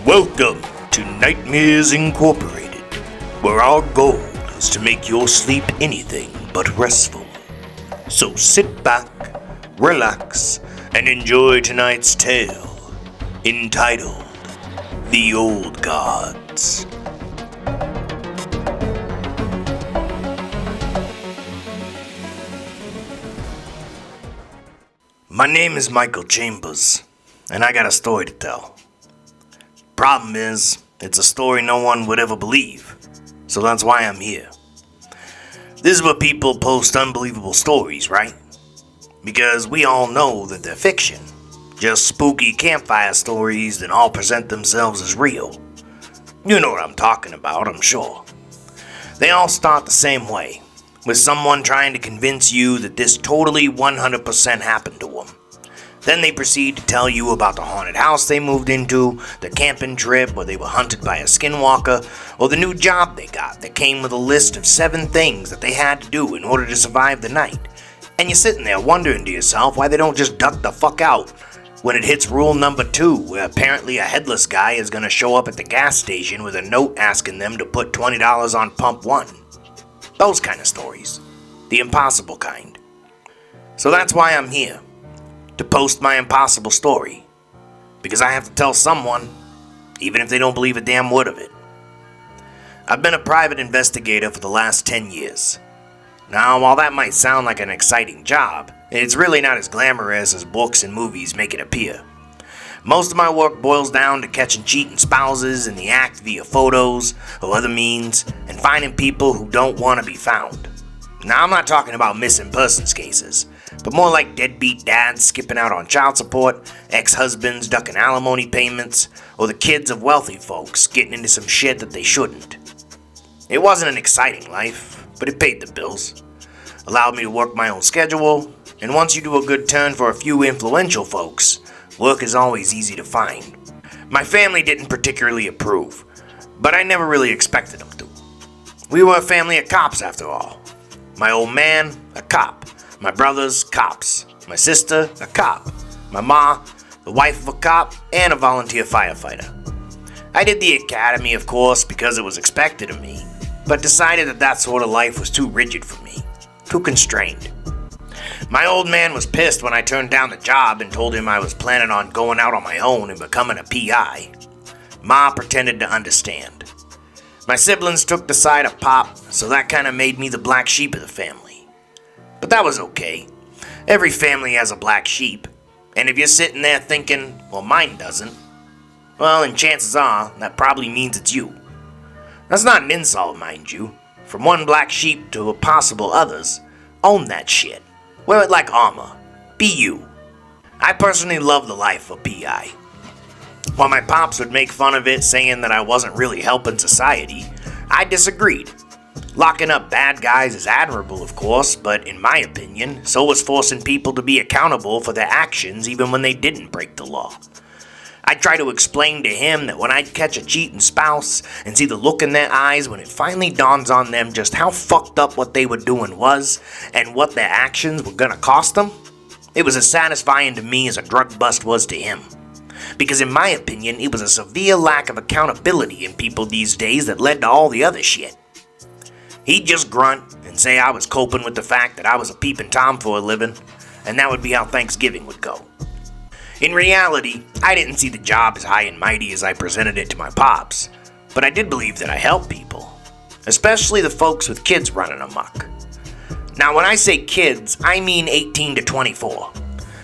Welcome to Nightmares Incorporated, where our goal is to make your sleep anything but restful. So sit back, relax, and enjoy tonight's tale, entitled The Old Gods. My name is Michael Chambers, and I got a story to tell. Problem is, it's a story no one would ever believe, so that's why I'm here. This is where people post unbelievable stories, right? Because we all know that they're fiction, just spooky campfire stories that all present themselves as real. You know what I'm talking about, I'm sure. They all start the same way, with someone trying to convince you that this totally 100% happened to them. Then they proceed to tell you about the haunted house they moved into, the camping trip where they were hunted by a skinwalker, or the new job they got that came with a list of 7 things that they had to do in order to survive the night. And you're sitting there wondering to yourself why they don't just duck the fuck out when it hits rule number 2, where apparently a headless guy is going to show up at the gas station with a note asking them to put $20 on pump 1. Those kind of stories. The impossible kind. So that's why I'm here. To post my impossible story. Because I have to tell someone, even if they don't believe a damn word of it. I've been a private investigator for the last 10 years. Now, while that might sound like an exciting job, it's really not as glamorous as books and movies make it appear. Most of my work boils down to catching cheating spouses in the act via photos or other means, and finding people who don't want to be found. Now, I'm not talking about missing persons cases, but more like deadbeat dads skipping out on child support, ex-husbands ducking alimony payments, or the kids of wealthy folks getting into some shit that they shouldn't. It wasn't an exciting life, but it paid the bills, allowed me to work my own schedule, and once you do a good turn for a few influential folks, work is always easy to find. My family didn't particularly approve, but I never really expected them to. We were a family of cops after all. My old man, a cop. My brothers, cops. My sister, a cop. My ma, the wife of a cop, and a volunteer firefighter. I did the academy, of course, because it was expected of me, but decided that sort of life was too rigid for me, too constrained. My old man was pissed when I turned down the job and told him I was planning on going out on my own and becoming a PI. Ma pretended to understand. My siblings took the side of Pop, so that kind of made me the black sheep of the family. But that was okay. Every family has a black sheep. And if you're sitting there thinking, well, mine doesn't, well, then chances are that probably means it's you. That's not an insult, mind you. From one black sheep to possible others, own that shit. Wear it like armor. Be you. I personally love the life of PI. While my pops would make fun of it, saying that I wasn't really helping society, I disagreed. Locking up bad guys is admirable, of course, but in my opinion, so was forcing people to be accountable for their actions even when they didn't break the law. I try to explain to him that when I'd catch a cheating spouse and see the look in their eyes when it finally dawns on them just how fucked up what they were doing was and what their actions were gonna cost them, it was as satisfying to me as a drug bust was to him. Because in my opinion, it was a severe lack of accountability in people these days that led to all the other shit. He'd just grunt and say I was coping with the fact that I was a peeping Tom for a living, and that would be how Thanksgiving would go. In reality, I didn't see the job as high and mighty as I presented it to my pops, but I did believe that I helped people, especially the folks with kids running amok. Now when I say kids, I mean 18 to 24.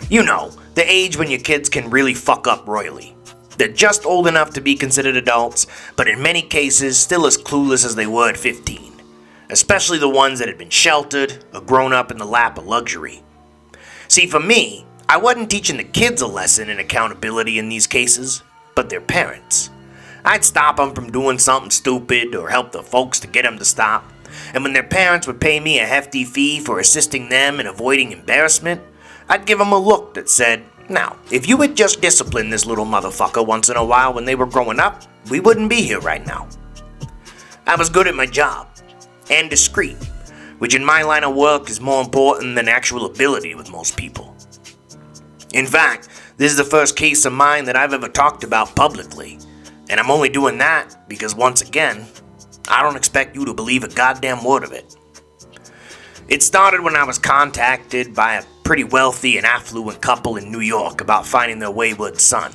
You know, the age when your kids can really fuck up royally. They're just old enough to be considered adults, but in many cases still as clueless as they were at 15. Especially the ones that had been sheltered or grown up in the lap of luxury. See, for me, I wasn't teaching the kids a lesson in accountability in these cases, but their parents. I'd stop them from doing something stupid or help the folks to get them to stop, and when their parents would pay me a hefty fee for assisting them in avoiding embarrassment, I'd give them a look that said, now, if you had just disciplined this little motherfucker once in a while when they were growing up, we wouldn't be here right now. I was good at my job. And discreet, which in my line of work is more important than actual ability with most people. In fact, this is the first case of mine that I've ever talked about publicly, And I'm only doing that because, once again, I don't expect you to believe a goddamn word of it. It started when I was contacted by a pretty wealthy and affluent couple in New York about finding their wayward son.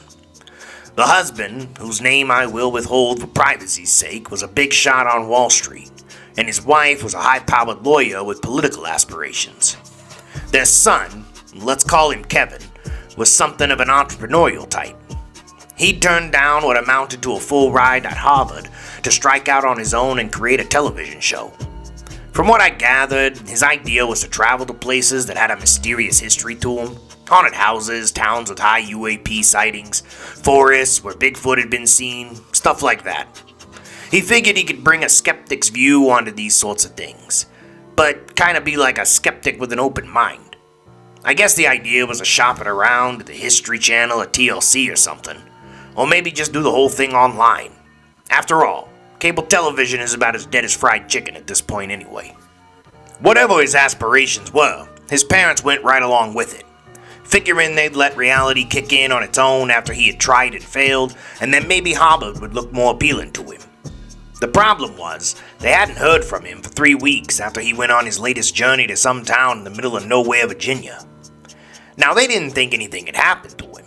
The husband, whose name I will withhold for privacy's sake, was a big shot on Wall Street, and his wife was a high-powered lawyer with political aspirations. Their son, let's call him Kevin, was something of an entrepreneurial type. He turned down what amounted to a full ride at Harvard to strike out on his own and create a television show. From what I gathered, his idea was to travel to places that had a mysterious history to them. Haunted houses, towns with high UAP sightings, forests where Bigfoot had been seen, stuff like that. He figured he could bring a skeptic's view onto these sorts of things, but kinda be like a skeptic with an open mind. I guess the idea was to shop it around at the History Channel or TLC or something. Or maybe just do the whole thing online. After all, cable television is about as dead as fried chicken at this point anyway. Whatever his aspirations were, his parents went right along with it, figuring they'd let reality kick in on its own after he had tried and failed, and then maybe Harvard would look more appealing to him. The problem was, they hadn't heard from him for 3 weeks after he went on his latest journey to some town in the middle of nowhere, Virginia. Now, they didn't think anything had happened to him,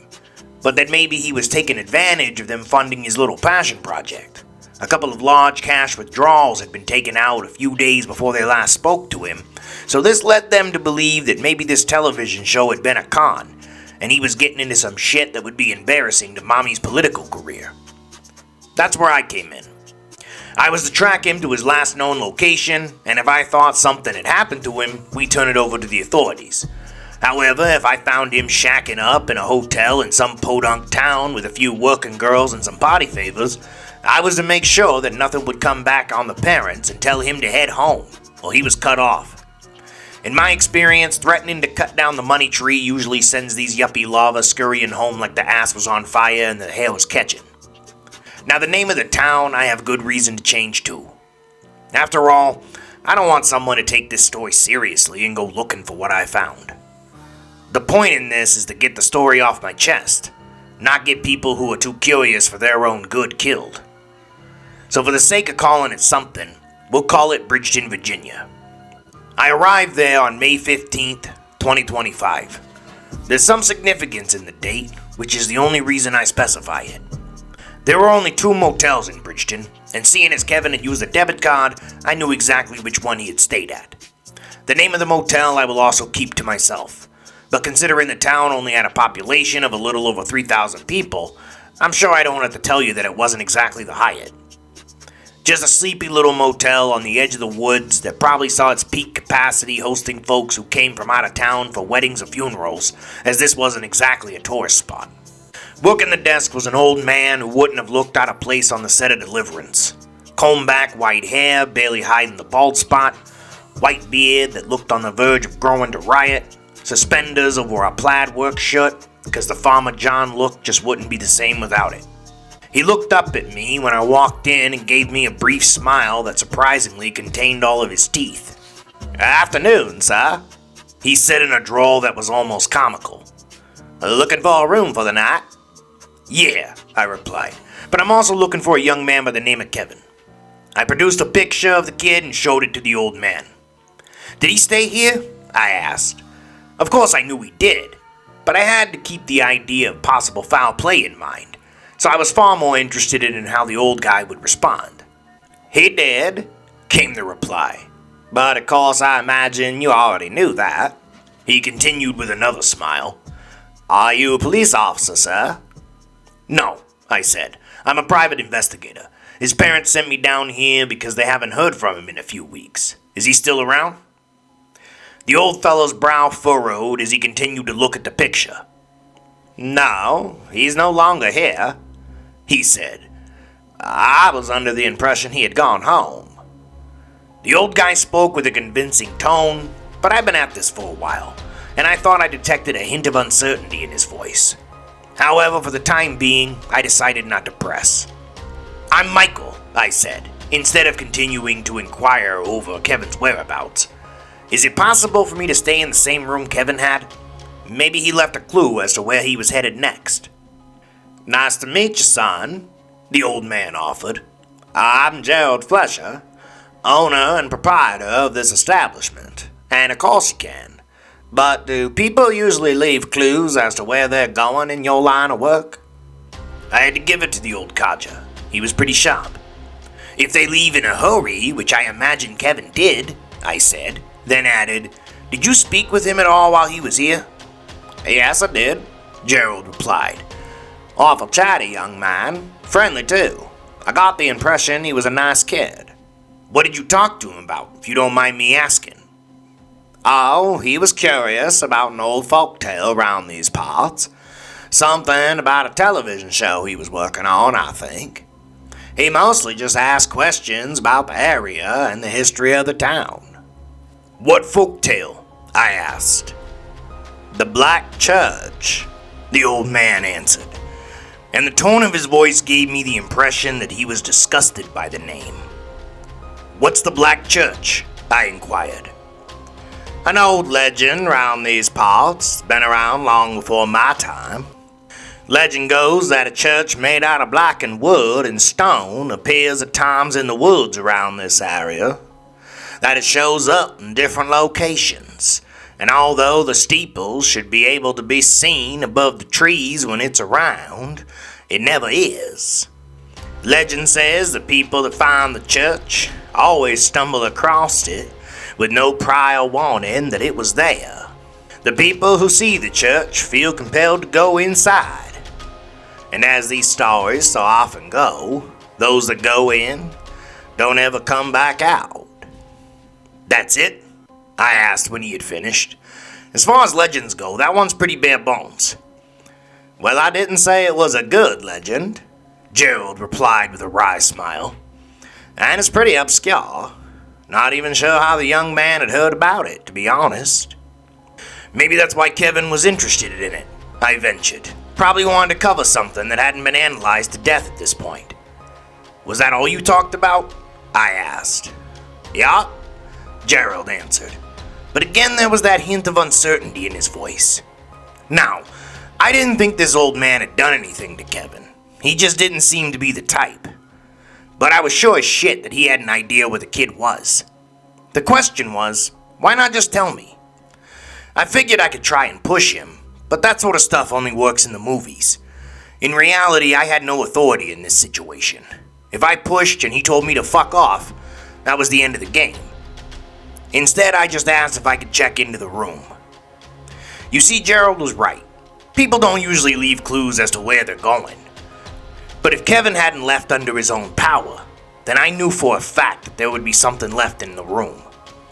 but that maybe he was taking advantage of them funding his little passion project. A couple of large cash withdrawals had been taken out a few days before they last spoke to him, so this led them to believe that maybe this television show had been a con, and he was getting into some shit that would be embarrassing to Mommy's political career. That's where I came in. I was to track him to his last known location, and if I thought something had happened to him, we'd turn it over to the authorities. However, if I found him shacking up in a hotel in some podunk town with a few working girls and some party favors, I was to make sure that nothing would come back on the parents and tell him to head home, or he was cut off. In my experience, threatening to cut down the money tree usually sends these yuppie larvae scurrying home like the ass was on fire and the hair was catching. Now, the name of the town I have good reason to change too. After all, I don't want someone to take this story seriously and go looking for what I found. The point in this is to get the story off my chest, not get people who are too curious for their own good killed. So for the sake of calling it something, we'll call it Bridgeton, Virginia. I arrived there on May 15th, 2025. There's some significance in the date, which is the only reason I specify it. There were only 2 motels in Bridgeton, and seeing as Kevin had used a debit card, I knew exactly which one he had stayed at. The name of the motel I will also keep to myself. But considering the town only had a population of a little over 3,000 people, I'm sure I don't have to tell you that it wasn't exactly the Hyatt. Just a sleepy little motel on the edge of the woods that probably saw its peak capacity hosting folks who came from out of town for weddings or funerals, as this wasn't exactly a tourist spot. Working the desk was an old man who wouldn't have looked out of place on the set of Deliverance. Combed back white hair, barely hiding the bald spot, white beard that looked on the verge of growing to riot, suspenders over a plaid work shirt, because the Farmer John look just wouldn't be the same without it. He looked up at me when I walked in and gave me a brief smile that surprisingly contained all of his teeth. "Afternoon, sir," he said in a drawl that was almost comical. "Looking for a room for the night?" "Yeah," I replied, "but I'm also looking for a young man by the name of Kevin." I produced a picture of the kid and showed it to the old man. "Did he stay here?" I asked. Of course I knew he did, but I had to keep the idea of possible foul play in mind, so I was far more interested in how the old guy would respond. "He did," came the reply, "but of course I imagine you already knew that." He continued with another smile. "Are you a police officer, sir?" "No," I said. "I'm a private investigator. His parents sent me down here because they haven't heard from him in a few weeks. Is he still around?" The old fellow's brow furrowed as he continued to look at the picture. "No, he's no longer here," he said. "I was under the impression he had gone home." The old guy spoke with a convincing tone, but I've been at this for a while, and I thought I detected a hint of uncertainty in his voice. However, for the time being, I decided not to press. "I'm Michael," I said, instead of continuing to inquire over Kevin's whereabouts. "Is it possible for me to stay in the same room Kevin had? Maybe he left a clue as to where he was headed next." "Nice to meet you, son," the old man offered. I'm Gerald Fletcher, owner and proprietor of this establishment, and of course you can. But do people usually leave clues as to where they're going in your line of work? I had to give it to the old codger. He was pretty sharp. If they leave in a hurry, which I imagine Kevin did, I said, then added, Did you speak with him at all while he was here? Yes, I did, Gerald replied. Awful chatty young man. Friendly, too. I got the impression he was a nice kid. What did you talk to him about, if you don't mind me asking? Oh, he was curious about an old folktale around these parts. Something about a television show he was working on, I think. He mostly just asked questions about the area and the history of the town. What folktale? I asked. The Black Church, the old man answered, and the tone of his voice gave me the impression that he was disgusted by the name. What's the Black Church? I inquired. An old legend round these parts, been around long before my time. Legend goes that a church made out of blackened wood and stone appears at times in the woods around this area. That it shows up in different locations, and although the steeples should be able to be seen above the trees when it's around, it never is. Legend says the people that find the church always stumble across it with no prior warning that it was there. The people who see the church feel compelled to go inside. And as these stories so often go, those that go in don't ever come back out. That's it? I asked when he had finished. As far as legends go, that one's pretty bare bones. Well, I didn't say it was a good legend, Gerald replied with a wry smile. And it's pretty obscure. Not even sure how the young man had heard about it, to be honest. Maybe that's why Kevin was interested in it, I ventured. Probably wanted to cover something that hadn't been analyzed to death at this point. Was that all you talked about? I asked. Yeah, Gerald answered. But again there was that hint of uncertainty in his voice. Now, I didn't think this old man had done anything to Kevin. He just didn't seem to be the type. But I was sure as shit that he had an idea where the kid was. The question was, why not just tell me? I figured I could try and push him, but that sort of stuff only works in the movies. In reality, I had no authority in this situation. If I pushed and he told me to fuck off, that was the end of the game. Instead, I just asked if I could check into the room. You see, Gerald was right. People don't usually leave clues as to where they're going. But if Kevin hadn't left under his own power, then I knew for a fact that there would be something left in the room.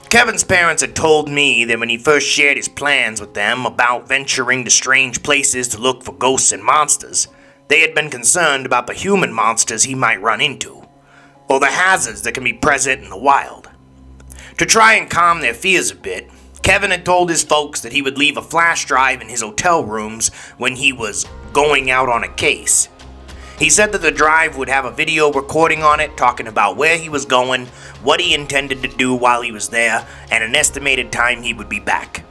Kevin's parents had told me that when he first shared his plans with them about venturing to strange places to look for ghosts and monsters, they had been concerned about the human monsters he might run into, or the hazards that can be present in the wild. To try and calm their fears a bit, Kevin had told his folks that he would leave a flash drive in his hotel rooms when he was going out on a case. He said that the drive would have a video recording on it talking about where he was going, what he intended to do while he was there, and an estimated time he would be back.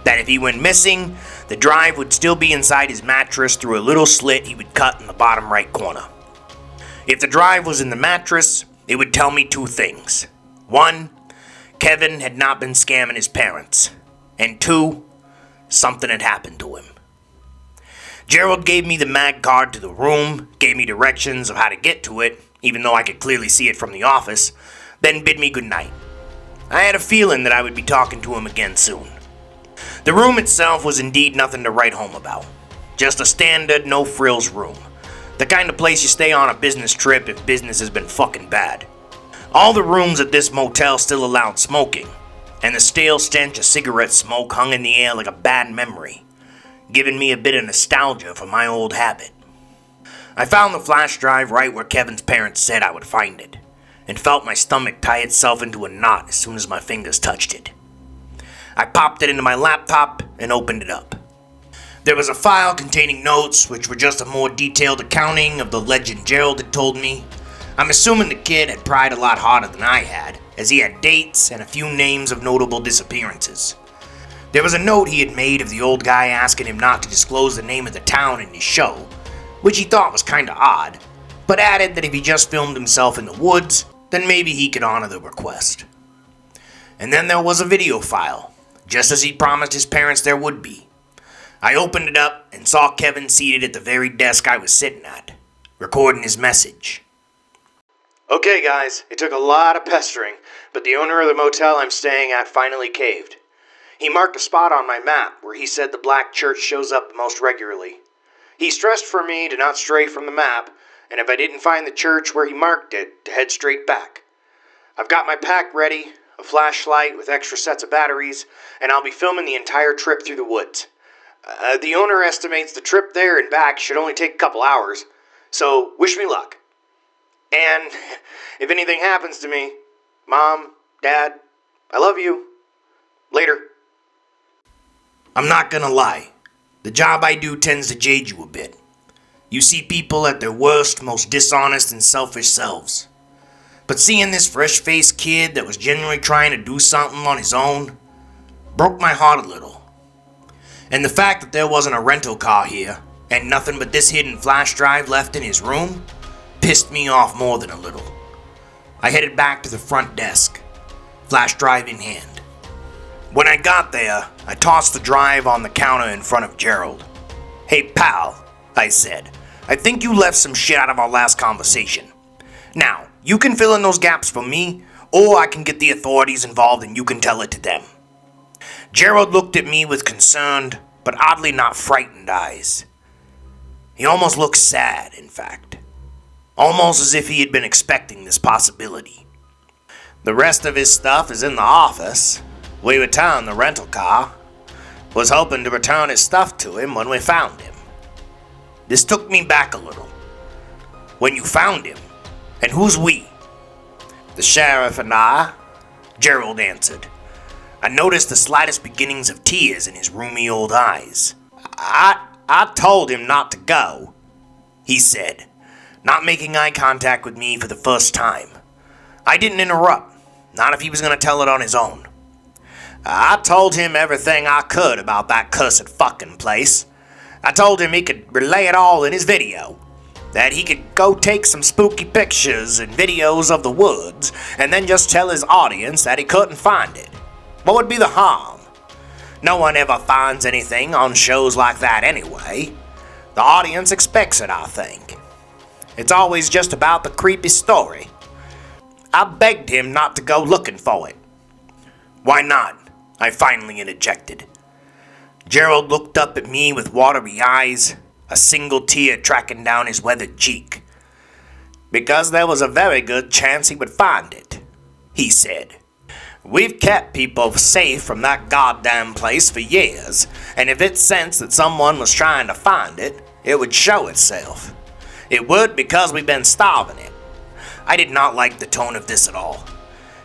That if he went missing, the drive would still be inside his mattress through a little slit he would cut in the bottom right corner. If the drive was in the mattress, it would tell me two things. One, Kevin had not been scamming his parents. And two, something had happened to him. Gerald gave me the mag card to the room, gave me directions of how to get to it, even though I could clearly see it from the office, then bid me goodnight. I had a feeling that I would be talking to him again soon. The room itself was indeed nothing to write home about. Just a standard, no-frills room. The kind of place you stay on a business trip if business has been fucking bad. All the rooms at this motel still allowed smoking, and the stale stench of cigarette smoke hung in the air like a bad memory, giving me a bit of nostalgia for my old habit. I found the flash drive right where Kevin's parents said I would find it, and felt my stomach tie itself into a knot as soon as my fingers touched it. I popped it into my laptop and opened it up. There was a file containing notes which were just a more detailed accounting of the legend Gerald had told me. I'm assuming the kid had pried a lot harder than I had, as he had dates and a few names of notable disappearances. There was a note he had made of the old guy asking him not to disclose the name of the town in his show, which he thought was kinda odd, but added that if he just filmed himself in the woods, then maybe he could honor the request. And then there was a video file, just as he'd promised his parents there would be. I opened it up and saw Kevin seated at the very desk I was sitting at, recording his message. Okay guys, it took a lot of pestering, but the owner of the motel I'm staying at finally caved. He marked a spot on my map where he said the black church shows up most regularly. He stressed for me to not stray from the map, and if I didn't find the church where he marked it, to head straight back. I've got my pack ready, a flashlight with extra sets of batteries, and I'll be filming the entire trip through the woods. The owner estimates the trip there and back should only take a couple hours, so wish me luck. And if anything happens to me, Mom, Dad, I love you. Later. I'm not gonna lie. The job I do tends to jade you a bit. You see people at their worst, most dishonest and selfish selves. But seeing this fresh-faced kid that was genuinely trying to do something on his own broke my heart a little. And the fact that there wasn't a rental car here and nothing but this hidden flash drive left in his room pissed me off more than a little. I headed back to the front desk, flash drive in hand. When I got there, I tossed the drive on the counter in front of Gerald. Hey pal, I said, I think you left some shit out of our last conversation. Now, you can fill in those gaps for me, or I can get the authorities involved and you can tell it to them. Gerald looked at me with concerned, but oddly not frightened eyes. He almost looked sad, in fact. Almost as if he had been expecting this possibility. The rest of his stuff is in the office. We returned the rental car. Was hoping to return his stuff to him when we found him. This took me back a little. When you found him, and who's we? The sheriff and I, Gerald answered. I noticed the slightest beginnings of tears in his rheumy old eyes. I told him not to go, he said, not making eye contact with me for the first time. I didn't interrupt, not if he was going to tell it on his own. I told him everything I could about that cursed fucking place. I told him he could relay it all in his video. That he could go take some spooky pictures and videos of the woods, and then just tell his audience that he couldn't find it. What would be the harm? No one ever finds anything on shows like that anyway. The audience expects it, I think. It's always just about the creepy story. I begged him not to go looking for it. Why not? I finally interjected. Gerald looked up at me with watery eyes, a single tear tracking down his weathered cheek. Because there was a very good chance he would find it, he said. We've kept people safe from that goddamn place for years, and if it sensed that someone was trying to find it, it would show itself. It would because we've been starving it. I did not like the tone of this at all.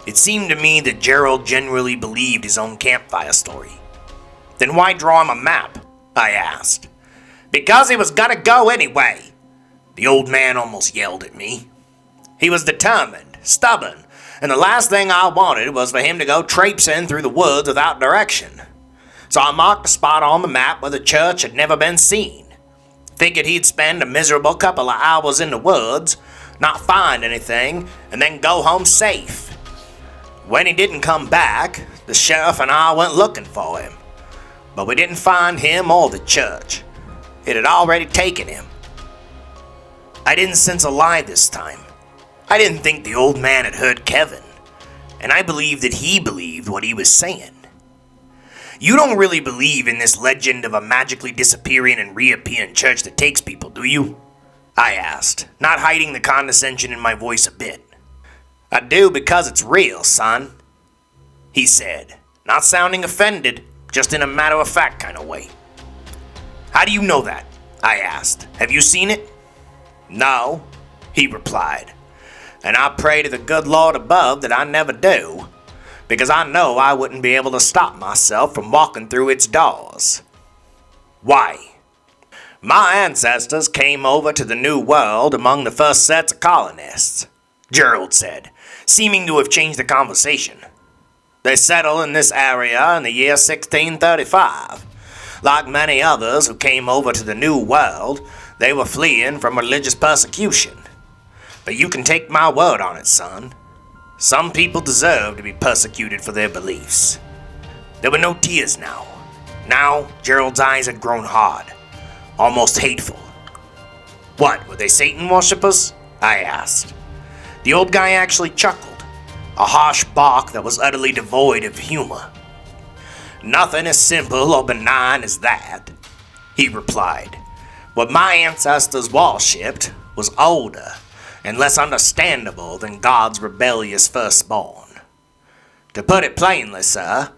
It seemed to me that Gerald genuinely believed his own campfire story. Then why draw him a map? I asked. Because he was gonna go anyway, the old man almost yelled at me. He was determined, stubborn, and the last thing I wanted was for him to go traipsing through the woods without direction. So I marked a spot on the map where the church had never been seen. Figured he'd spend a miserable couple of hours in the woods, not find anything, and then go home safe. When he didn't come back, the sheriff and I went looking for him. But we didn't find him or the church. It had already taken him. I didn't sense a lie this time. I didn't think the old man had heard Kevin, and I believed that he believed what he was saying. You don't really believe in this legend of a magically disappearing and reappearing church that takes people, do you? I asked, not hiding the condescension in my voice a bit. I do because it's real, son, he said, not sounding offended, just in a matter-of-fact kind of way. How do you know that? I asked. Have you seen it? No, he replied. And I pray to the good Lord above that I never do, because I know I wouldn't be able to stop myself from walking through its doors. Why? My ancestors came over to the New World among the first sets of colonists, Gerald said, seeming to have changed the conversation. They settled in this area in the year 1635. Like many others who came over to the New World, they were fleeing from religious persecution. But you can take my word on it, son. Some people deserve to be persecuted for their beliefs. There were no tears now. Now, Gerald's eyes had grown hard, almost hateful. What, were they Satan worshippers? I asked. The old guy actually chuckled, a harsh bark that was utterly devoid of humor. Nothing as simple or benign as that, he replied. What my ancestors worshipped was older and less understandable than God's rebellious firstborn. To put it plainly, sir,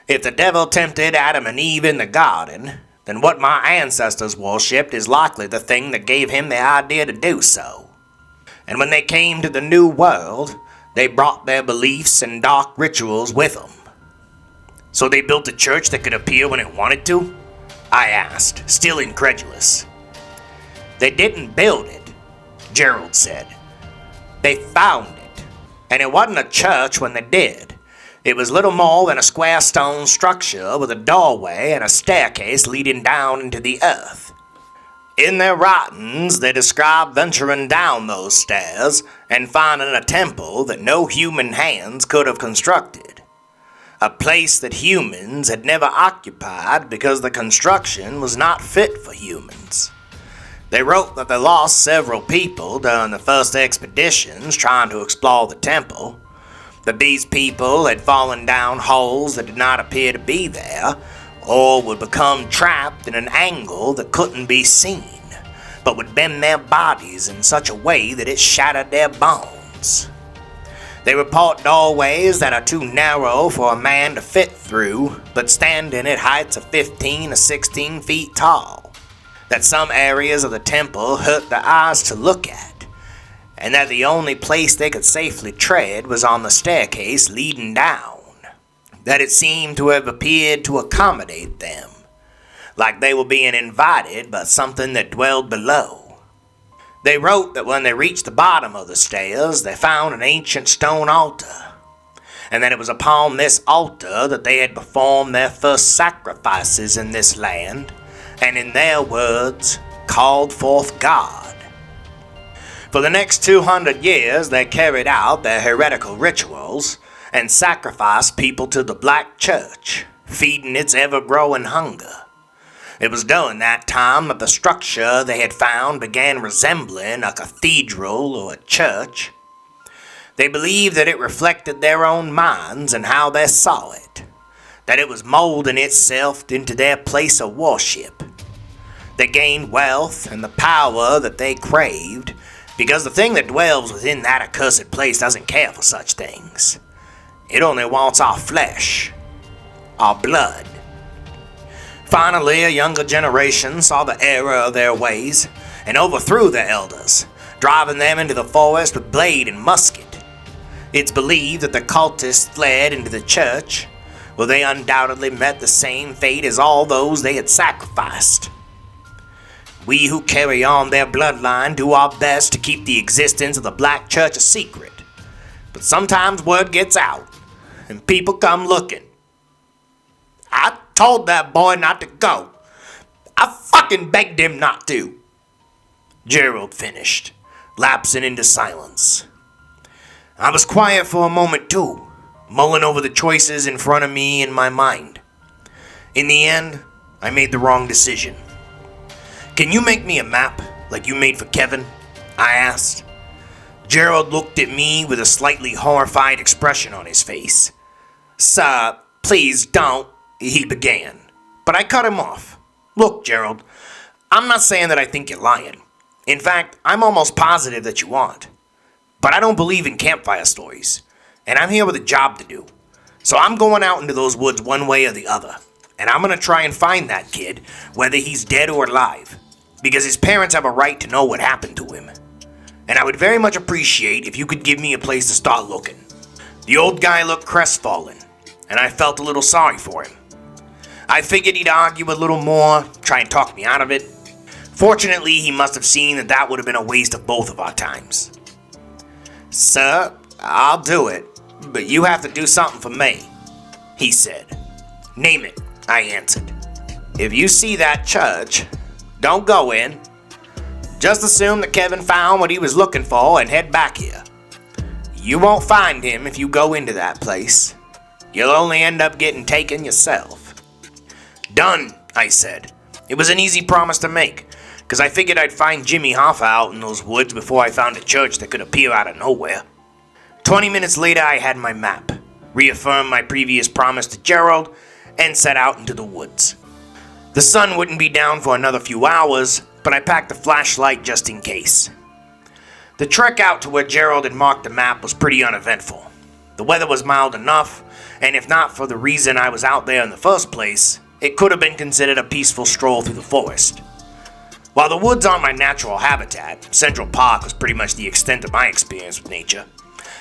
if the devil tempted Adam and Eve in the garden, then what my ancestors worshipped is likely the thing that gave him the idea to do so. And when they came to the New World, they brought their beliefs and dark rituals with them. So they built a church that could appear when it wanted to? I asked, still incredulous. They didn't build it, Gerald said. They found it. And it wasn't a church when they did. It was little more than a square stone structure with a doorway and a staircase leading down into the earth. In their writings, they describe venturing down those stairs and finding a temple that no human hands could have constructed. A place that humans had never occupied because the construction was not fit for humans. They wrote that they lost several people during the first expeditions trying to explore the temple, that these people had fallen down holes that did not appear to be there, or would become trapped in an angle that couldn't be seen, but would bend their bodies in such a way that it shattered their bones. They report doorways that are too narrow for a man to fit through, but standing at heights of 15 to 16 feet tall. That some areas of the temple hurt the eyes to look at, and that the only place they could safely tread was on the staircase leading down. That it seemed to have appeared to accommodate them, like they were being invited by something that dwelled below. They wrote that when they reached the bottom of the stairs, they found an ancient stone altar, and that it was upon this altar that they had performed their first sacrifices in this land, and in their words, called forth God. For the next 200 years, they carried out their heretical rituals and sacrificed people to the Black Church, feeding its ever-growing hunger. It was during that time that the structure they had found began resembling a cathedral or a church. They believed that it reflected their own minds and how they saw it, that it was molding itself into their place of worship. They gained wealth and the power that they craved, because the thing that dwells within that accursed place doesn't care for such things. It only wants our flesh, our blood. Finally, a younger generation saw the error of their ways and overthrew their elders, driving them into the forest with blade and musket. It's believed that the cultists fled into the church, where they undoubtedly met the same fate as all those they had sacrificed. We who carry on their bloodline do our best to keep the existence of the Black Church a secret, but sometimes word gets out, and people come looking. I told that boy not to go. I fucking begged him not to. Gerald finished, lapsing into silence. I was quiet for a moment too, mulling over the choices in front of me in my mind. In the end, I made the wrong decision. Can you make me a map like you made for Kevin? I asked. Gerald looked at me with a slightly horrified expression on his face. Sir, please don't, he began. But I cut him off. Look, Gerald, I'm not saying that I think you're lying. In fact, I'm almost positive that you aren't. But I don't believe in campfire stories, and I'm here with a job to do. So I'm going out into those woods one way or the other, and I'm going to try and find that kid, whether he's dead or alive, because his parents have a right to know what happened to him. And I would very much appreciate if you could give me a place to start looking. The old guy looked crestfallen, and I felt a little sorry for him. I figured he'd argue a little more, try and talk me out of it. Fortunately, he must have seen that that would have been a waste of both of our times. Sir, I'll do it, but you have to do something for me, he said. Name it, I answered. If you see that church, don't go in. Just assume that Kevin found what he was looking for and head back here. You won't find him if you go into that place. You'll only end up getting taken yourself." "Done," I said. It was an easy promise to make, because I figured I'd find Jimmy Hoffa out in those woods before I found a church that could appear out of nowhere. 20 minutes later, I had my map, reaffirmed my previous promise to Gerald, and set out into the woods. The sun wouldn't be down for another few hours, but I packed a flashlight just in case. The trek out to where Gerald had marked the map was pretty uneventful. The weather was mild enough, and if not for the reason I was out there in the first place, it could have been considered a peaceful stroll through the forest. While the woods aren't my natural habitat, Central Park was pretty much the extent of my experience with nature.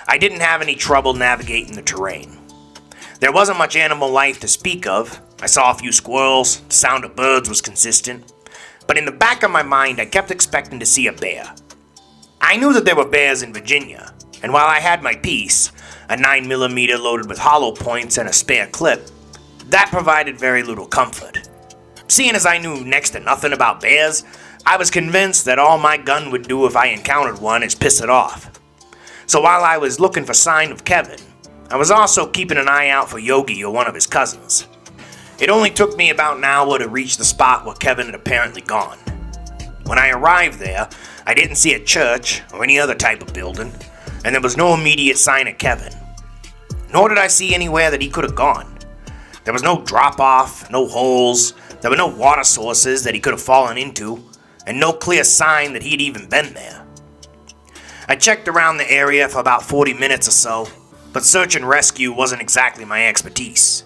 I didn't have any trouble navigating the terrain. There wasn't much animal life to speak of. I saw a few squirrels, the sound of birds was consistent, but in the back of my mind I kept expecting to see a bear. I knew that there were bears in Virginia, and while I had my piece, a 9mm loaded with hollow points and a spare clip, that provided very little comfort. Seeing as I knew next to nothing about bears, I was convinced that all my gun would do if I encountered one is piss it off. So while I was looking for sign of Kevin, I was also keeping an eye out for Yogi or one of his cousins. It only took me about an hour to reach the spot where Kevin had apparently gone. When I arrived there, I didn't see a church or any other type of building, and there was no immediate sign of Kevin. Nor did I see anywhere that he could have gone. There was no drop-off, no holes, there were no water sources that he could have fallen into, and no clear sign that he'd even been there. I checked around the area for about 40 minutes or so, but search and rescue wasn't exactly my expertise.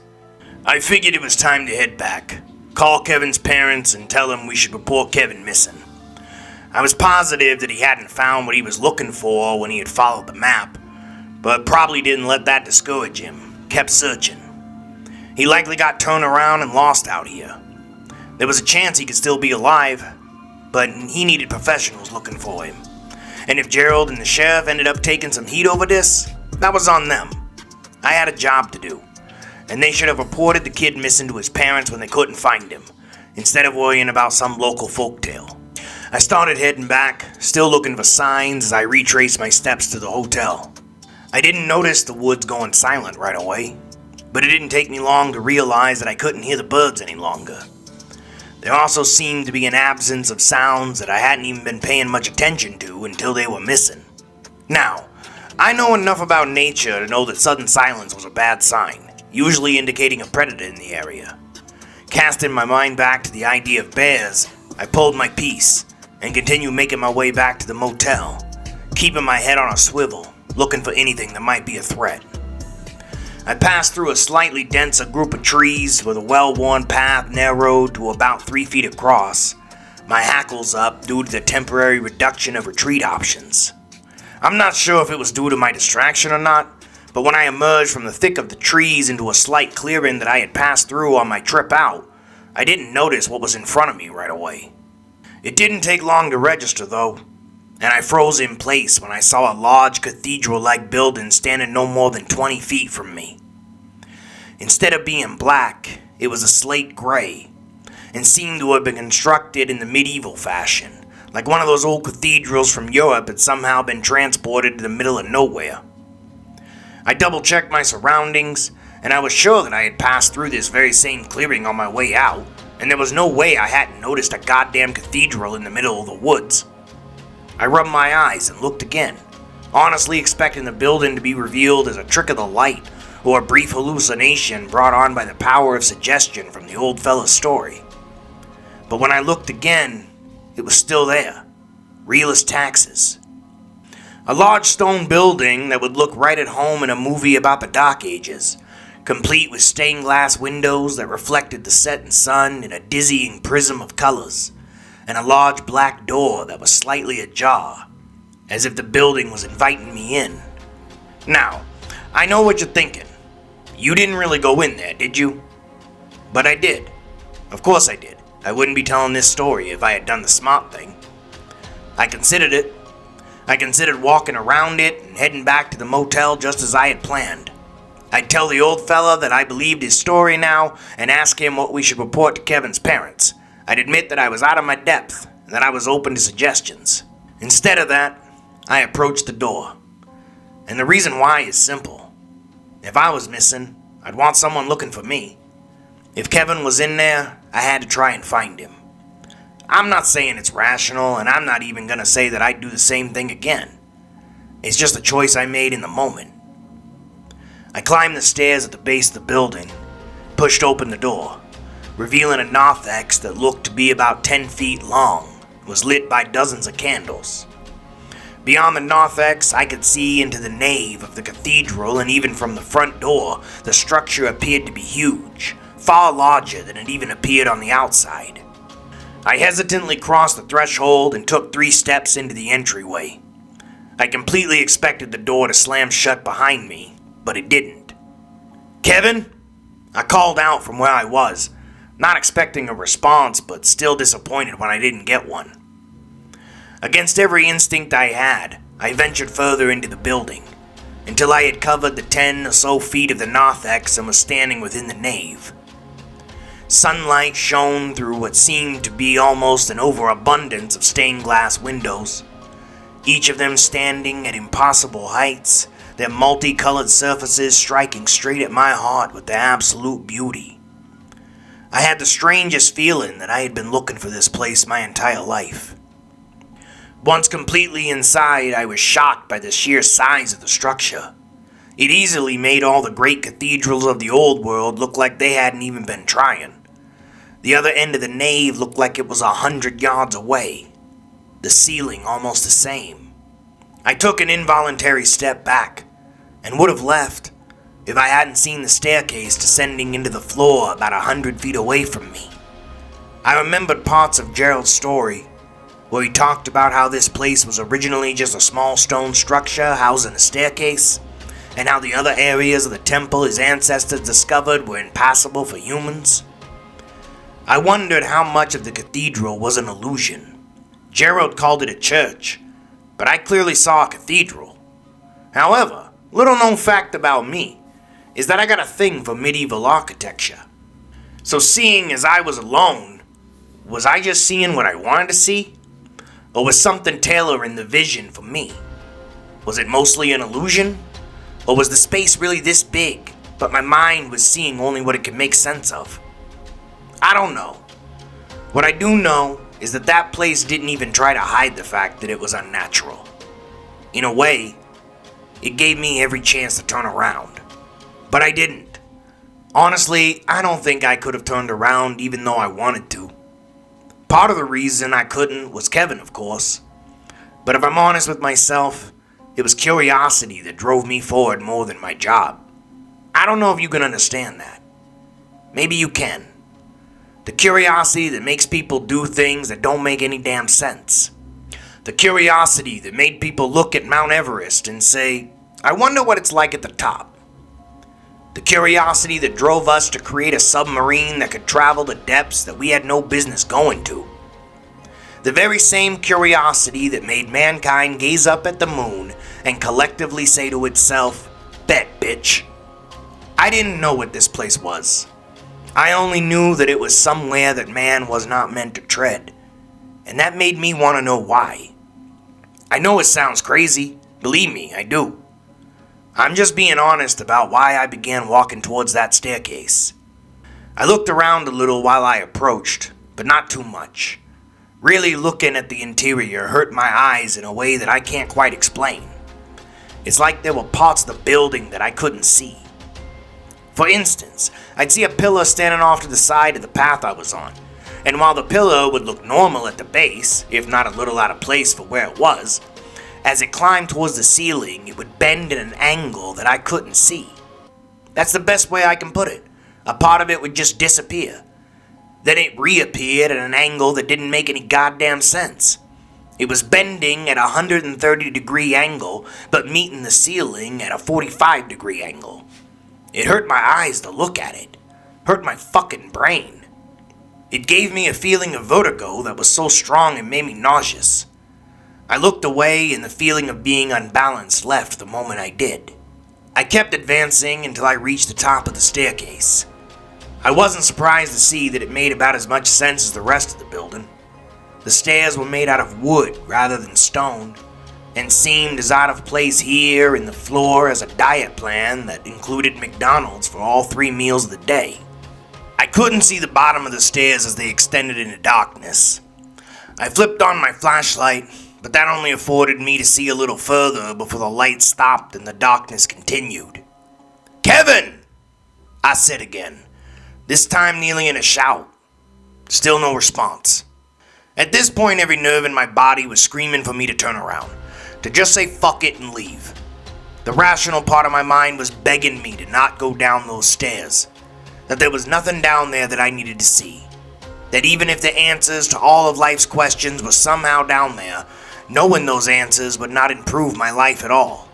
I figured it was time to head back, call Kevin's parents and tell them we should report Kevin missing. I was positive that he hadn't found what he was looking for when he had followed the map, but probably didn't let that discourage him, kept searching. He likely got turned around and lost out here. There was a chance he could still be alive, but he needed professionals looking for him. And if Gerald and the sheriff ended up taking some heat over this, that was on them. I had a job to do, and they should have reported the kid missing to his parents when they couldn't find him, instead of worrying about some local folktale. I started heading back, still looking for signs as I retraced my steps to the hotel. I didn't notice the woods going silent right away, but it didn't take me long to realize that I couldn't hear the birds any longer. There also seemed to be an absence of sounds that I hadn't even been paying much attention to until they were missing. Now, I know enough about nature to know that sudden silence was a bad sign, usually indicating a predator in the area. Casting my mind back to the idea of bears, I pulled my piece and continued making my way back to the motel, keeping my head on a swivel, looking for anything that might be a threat. I passed through a slightly denser group of trees with a well-worn path narrowed to about 3 feet across, my hackles up due to the temporary reduction of retreat options. I'm not sure if it was due to my distraction or not, but when I emerged from the thick of the trees into a slight clearing that I had passed through on my trip out, I didn't notice what was in front of me right away. It didn't take long to register though, and I froze in place when I saw a large cathedral-like building standing no more than 20 feet from me. Instead of being black, it was a slate gray, and seemed to have been constructed in the medieval fashion, like one of those old cathedrals from Europe had somehow been transported to the middle of nowhere. I double-checked my surroundings, and I was sure that I had passed through this very same clearing on my way out, and there was no way I hadn't noticed a goddamn cathedral in the middle of the woods. I rubbed my eyes and looked again, honestly expecting the building to be revealed as a trick of the light or a brief hallucination brought on by the power of suggestion from the old fella's story. But when I looked again, it was still there, real as taxes. A large stone building that would look right at home in a movie about the Dark Ages, complete with stained glass windows that reflected the setting sun in a dizzying prism of colors, and a large black door that was slightly ajar, as if the building was inviting me in. Now, I know what you're thinking. You didn't really go in there, did you? But I did. Of course I did. I wouldn't be telling this story if I had done the smart thing. I considered it. I considered walking around it and heading back to the motel just as I had planned. I'd tell the old fella that I believed his story now and ask him what we should report to Kevin's parents. I'd admit that I was out of my depth and that I was open to suggestions. Instead of that, I approached the door. And the reason why is simple. If I was missing, I'd want someone looking for me. If Kevin was in there, I had to try and find him. I'm not saying it's rational, and I'm not even gonna say that I'd do the same thing again. It's just a choice I made in the moment. I climbed the stairs at the base of the building, pushed open the door, revealing a narthex that looked to be about 10 feet long, was lit by dozens of candles. Beyond the narthex, I could see into the nave of the cathedral, and even from the front door, the structure appeared to be huge, far larger than it even appeared on the outside. I hesitantly crossed the threshold and took 3 steps into the entryway. I completely expected the door to slam shut behind me, but it didn't. "Kevin?" I called out from where I was, not expecting a response, but still disappointed when I didn't get one. Against every instinct I had, I ventured further into the building, until I had covered the 10 or so feet of the narthex and was standing within the nave. Sunlight shone through what seemed to be almost an overabundance of stained glass windows, each of them standing at impossible heights, their multicolored surfaces striking straight at my heart with their absolute beauty. I had the strangest feeling that I had been looking for this place my entire life. Once completely inside, I was shocked by the sheer size of the structure. It easily made all the great cathedrals of the old world look like they hadn't even been trying. The other end of the nave looked like it was 100 yards away, the ceiling almost the same. I took an involuntary step back, and would have left if I hadn't seen the staircase descending into the floor about 100 feet away from me. I remembered parts of Gerald's story, where he talked about how this place was originally just a small stone structure housing a staircase, and how the other areas of the temple his ancestors discovered were impassable for humans. I wondered how much of the cathedral was an illusion. Gerald called it a church, but I clearly saw a cathedral. However, little known fact about me is that I got a thing for medieval architecture. So seeing as I was alone, was I just seeing what I wanted to see? Or was something tailoring the vision for me? Was it mostly an illusion? Or was the space really this big, but my mind was seeing only what it could make sense of? I don't know. What I do know is that that place didn't even try to hide the fact that it was unnatural. In a way, it gave me every chance to turn around. But I didn't. Honestly, I don't think I could have turned around even though I wanted to. Part of the reason I couldn't was Kevin, of course. But if I'm honest with myself, it was curiosity that drove me forward more than my job. I don't know if you can understand that. Maybe you can. The curiosity that makes people do things that don't make any damn sense. The curiosity that made people look at Mount Everest and say, I wonder what it's like at the top. The curiosity that drove us to create a submarine that could travel to depths that we had no business going to. The very same curiosity that made mankind gaze up at the moon and collectively say to itself, bet, bitch. I didn't know what this place was. I only knew that it was somewhere that man was not meant to tread. And that made me want to know why. I know it sounds crazy. Believe me, I do. I'm just being honest about why I began walking towards that staircase. I looked around a little while I approached, but not too much. Really looking at the interior hurt my eyes in a way that I can't quite explain. It's like there were parts of the building that I couldn't see. For instance, I'd see a pillar standing off to the side of the path I was on, and while the pillar would look normal at the base, if not a little out of place for where it was, as it climbed towards the ceiling, it would bend at an angle that I couldn't see. That's the best way I can put it. A part of it would just disappear. Then it reappeared at an angle that didn't make any goddamn sense. It was bending at a 130-degree angle, but meeting the ceiling at a 45-degree angle. It hurt my eyes to look at it. Hurt my fucking brain. It gave me a feeling of vertigo that was so strong it made me nauseous. I looked away and the feeling of being unbalanced left the moment I did. I kept advancing until I reached the top of the staircase. I wasn't surprised to see that it made about as much sense as the rest of the building. The stairs were made out of wood rather than stone, and seemed as out of place here in the floor as a diet plan that included McDonald's for all 3 meals of the day. I couldn't see the bottom of the stairs as they extended into darkness. I flipped on my flashlight, but that only afforded me to see a little further before the light stopped and the darkness continued. "Kevin!" I said again, this time nearly in a shout. Still no response. At this point, every nerve in my body was screaming for me to turn around, to just say fuck it and leave. The rational part of my mind was begging me to not go down those stairs, that there was nothing down there that I needed to see, that even if the answers to all of life's questions were somehow down there, knowing those answers would not improve my life at all.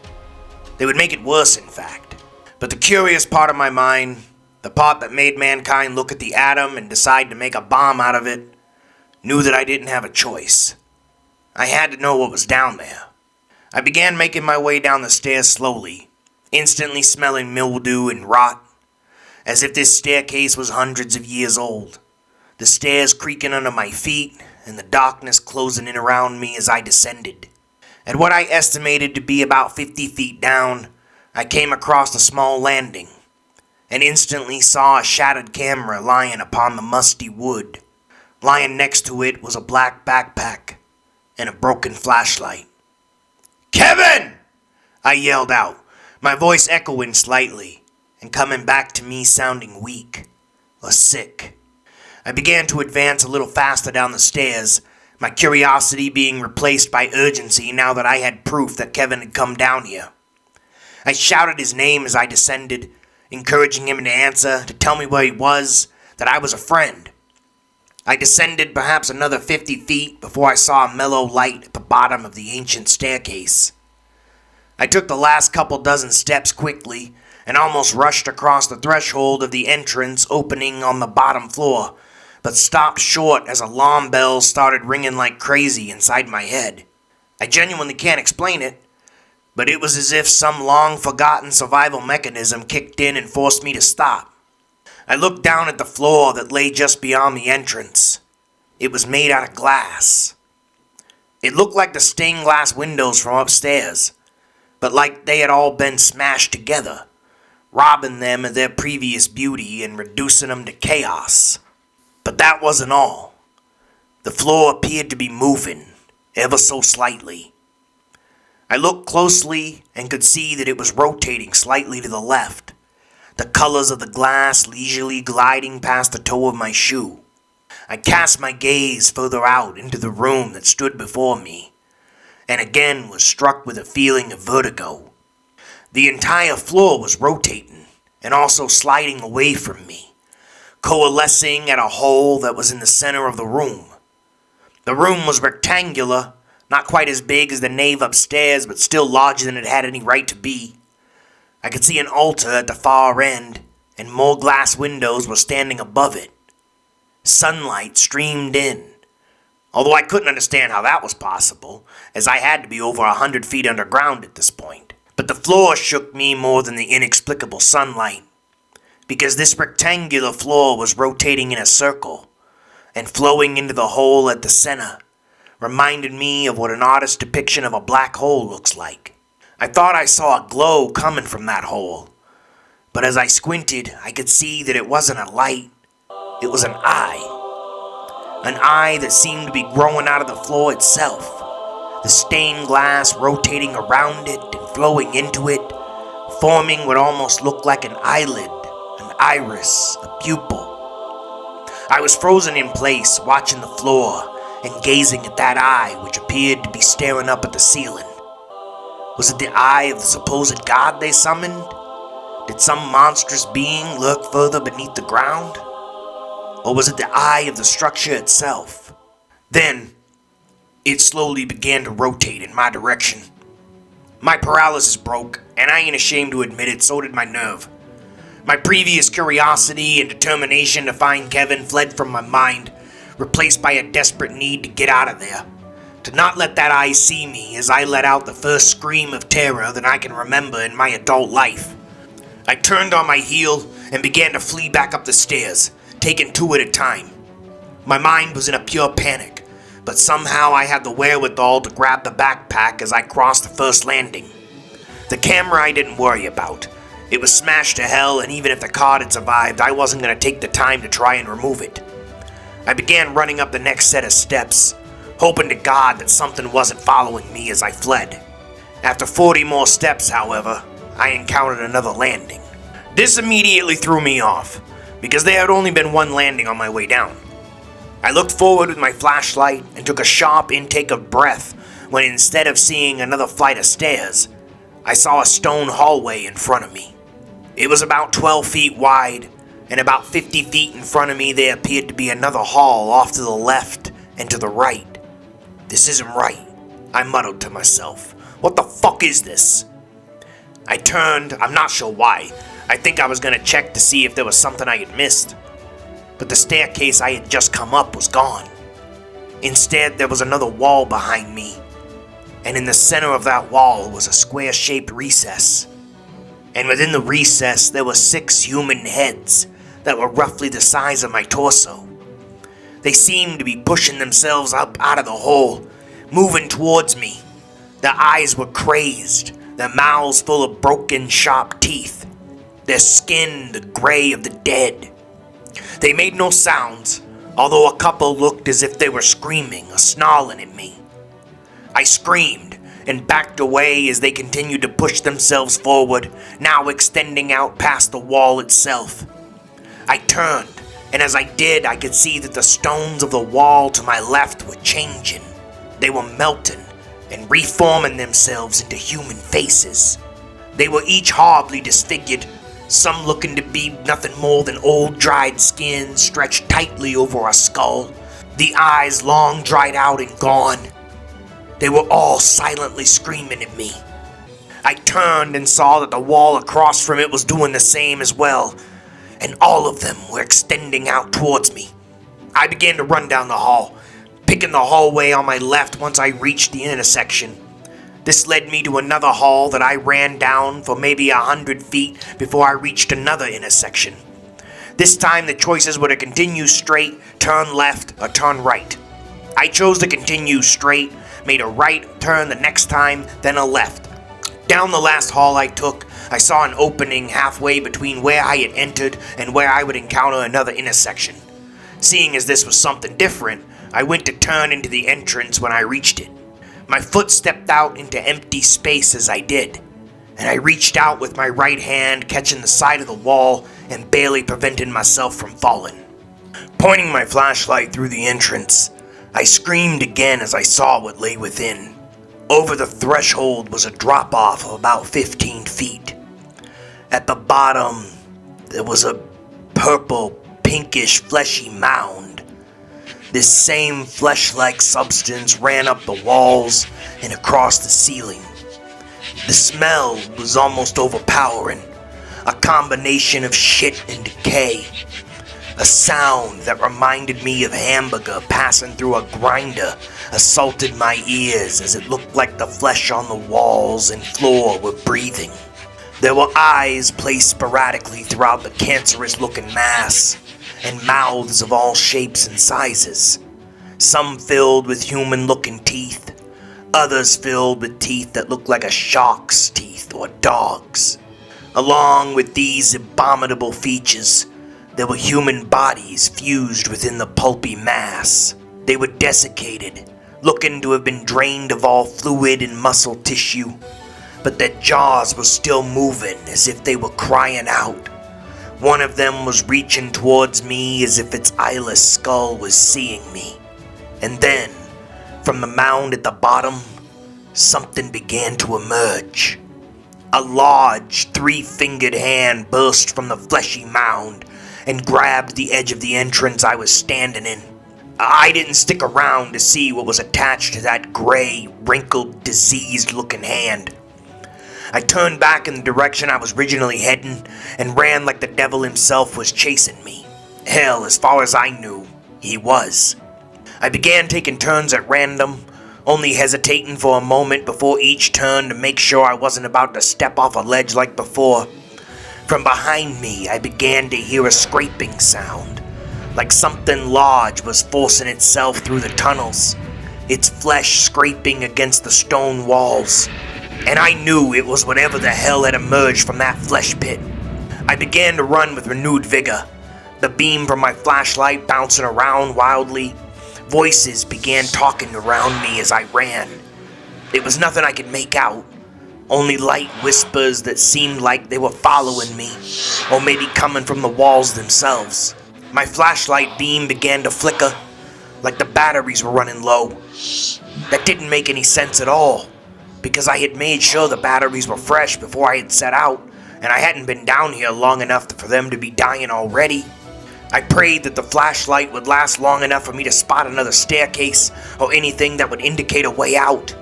They would make it worse, in fact. But the curious part of my mind, the part that made mankind look at the atom and decide to make a bomb out of it, knew that I didn't have a choice. I had to know what was down there. I began making my way down the stairs slowly, instantly smelling mildew and rot, as if this staircase was hundreds of years old, the stairs creaking under my feet and the darkness closing in around me as I descended. At what I estimated to be about 50 feet down, I came across a small landing, and instantly saw a shattered camera lying upon the musty wood. Lying next to it was a black backpack and a broken flashlight. "Kevin!" I yelled out, my voice echoing slightly and coming back to me sounding weak or sick. I began to advance a little faster down the stairs, my curiosity being replaced by urgency now that I had proof that Kevin had come down here. I shouted his name as I descended, encouraging him to answer, to tell me where he was, that I was a friend. I descended perhaps another 50 feet before I saw a mellow light at the bottom of the ancient staircase. I took the last couple dozen steps quickly and almost rushed across the threshold of the entrance opening on the bottom floor, but stopped short as alarm bells started ringing like crazy inside my head. I genuinely can't explain it, but it was as if some long-forgotten survival mechanism kicked in and forced me to stop. I looked down at the floor that lay just beyond the entrance. It was made out of glass. It looked like the stained glass windows from upstairs, but like they had all been smashed together, robbing them of their previous beauty and reducing them to chaos. But that wasn't all. The floor appeared to be moving, ever so slightly. I looked closely and could see that it was rotating slightly to the left, the colors of the glass leisurely gliding past the toe of my shoe. I cast my gaze further out into the room that stood before me, and again was struck with a feeling of vertigo. The entire floor was rotating, and also sliding away from me, coalescing at a hole that was in the center of the room. The room was rectangular, not quite as big as the nave upstairs, but still larger than it had any right to be. I could see an altar at the far end, and more glass windows were standing above it. Sunlight streamed in, although I couldn't understand how that was possible, as I had to be over 100 feet underground at this point. But the floor shook me more than the inexplicable sunlight, because this rectangular floor was rotating in a circle, and flowing into the hole at the center, reminded me of what an artist's depiction of a black hole looks like. I thought I saw a glow coming from that hole, but as I squinted, I could see that it wasn't a light. It was an eye that seemed to be growing out of the floor itself, the stained glass rotating around it and flowing into it, forming what almost looked like an eyelid, an iris, a pupil. I was frozen in place, watching the floor and gazing at that eye which appeared to be staring up at the ceiling. Was it the eye of the supposed god they summoned? Did some monstrous being lurk further beneath the ground? Or was it the eye of the structure itself? Then, it slowly began to rotate in my direction. My paralysis broke, and I ain't ashamed to admit it, so did my nerve. My previous curiosity and determination to find Kevin fled from my mind, replaced by a desperate need to get out of there. To not let that eye see me as I let out the first scream of terror that I can remember in my adult life. I turned on my heel and began to flee back up the stairs, taking 2 at a time. My mind was in a pure panic, but somehow I had the wherewithal to grab the backpack as I crossed the first landing. The camera I didn't worry about. It was smashed to hell, and even if the card had survived, I wasn't going to take the time to try and remove it. I began running up the next set of steps, hoping to God that something wasn't following me as I fled. After 40 more steps, however, I encountered another landing. This immediately threw me off, because there had only been one landing on my way down. I looked forward with my flashlight and took a sharp intake of breath when instead of seeing another flight of stairs, I saw a stone hallway in front of me. It was about 12 feet wide, and about 50 feet in front of me there appeared to be another hall off to the left and to the right. This isn't right, I muttered to myself. What the fuck is this? I turned, I'm not sure why. I think I was gonna check to see if there was something I had missed. But the staircase I had just come up was gone. Instead, there was another wall behind me, and in the center of that wall was a square-shaped recess. And within the recess, there were 6 human heads that were roughly the size of my torso. They seemed to be pushing themselves up out of the hole, moving towards me. Their eyes were crazed, their mouths full of broken, sharp teeth, their skin the gray of the dead. They made no sounds, although a couple looked as if they were screaming or snarling at me. I screamed and backed away as they continued to push themselves forward, now extending out past the wall itself. I turned, and as I did, I could see that the stones of the wall to my left were changing. They were melting and reforming themselves into human faces. They were each horribly disfigured, some looking to be nothing more than old dried skin stretched tightly over a skull, the eyes long dried out and gone. They were all silently screaming at me. I turned and saw that the wall across from it was doing the same as well, and all of them were extending out towards me. I began to run down the hall, picking the hallway on my left once I reached the intersection. This led me to another hall that I ran down for maybe 100 feet before I reached another intersection. This time the choices were to continue straight, turn left, or turn right. I chose to continue straight, made a right turn the next time, then a left. Down the last hall I took, I saw an opening halfway between where I had entered and where I would encounter another intersection. Seeing as this was something different, I went to turn into the entrance when I reached it. My foot stepped out into empty space as I did, and I reached out with my right hand, catching the side of the wall and barely preventing myself from falling. Pointing my flashlight through the entrance, I screamed again as I saw what lay within. Over the threshold was a drop-off of about 15 feet. At the bottom, there was a purple, pinkish, fleshy mound. This same flesh-like substance ran up the walls and across the ceiling. The smell was almost overpowering, a combination of shit and decay. A sound that reminded me of hamburger passing through a grinder assaulted my ears as it looked like the flesh on the walls and floor were breathing. There were eyes placed sporadically throughout the cancerous-looking mass, and mouths of all shapes and sizes. Some filled with human-looking teeth, others filled with teeth that looked like a shark's teeth or dog's. Along with these abominable features, there were human bodies fused within the pulpy mass. They were desiccated, looking to have been drained of all fluid and muscle tissue, but their jaws were still moving as if they were crying out. One of them was reaching towards me as if its eyeless skull was seeing me. And then, from the mound at the bottom, something began to emerge. A large, 3-fingered hand burst from the fleshy mound and grabbed the edge of the entrance I was standing in. I didn't stick around to see what was attached to that gray, wrinkled, diseased-looking hand. I turned back in the direction I was originally heading and ran like the devil himself was chasing me. Hell, as far as I knew, he was. I began taking turns at random, only hesitating for a moment before each turn to make sure I wasn't about to step off a ledge like before. From behind me, I began to hear a scraping sound, like something large was forcing itself through the tunnels. its flesh scraping against the stone walls. And I knew it was whatever the hell had emerged from that flesh pit. I began to run with renewed vigor, the beam from my flashlight bouncing around wildly. Voices began talking around me as I ran. It was nothing I could make out, only light whispers that seemed like they were following me, or maybe coming from the walls themselves. My flashlight beam began to flicker, like the batteries were running low. That didn't make any sense at all, because I had made sure the batteries were fresh before I had set out, and I hadn't been down here long enough for them to be dying already. I prayed that the flashlight would last long enough for me to spot another staircase or anything that would indicate a way out.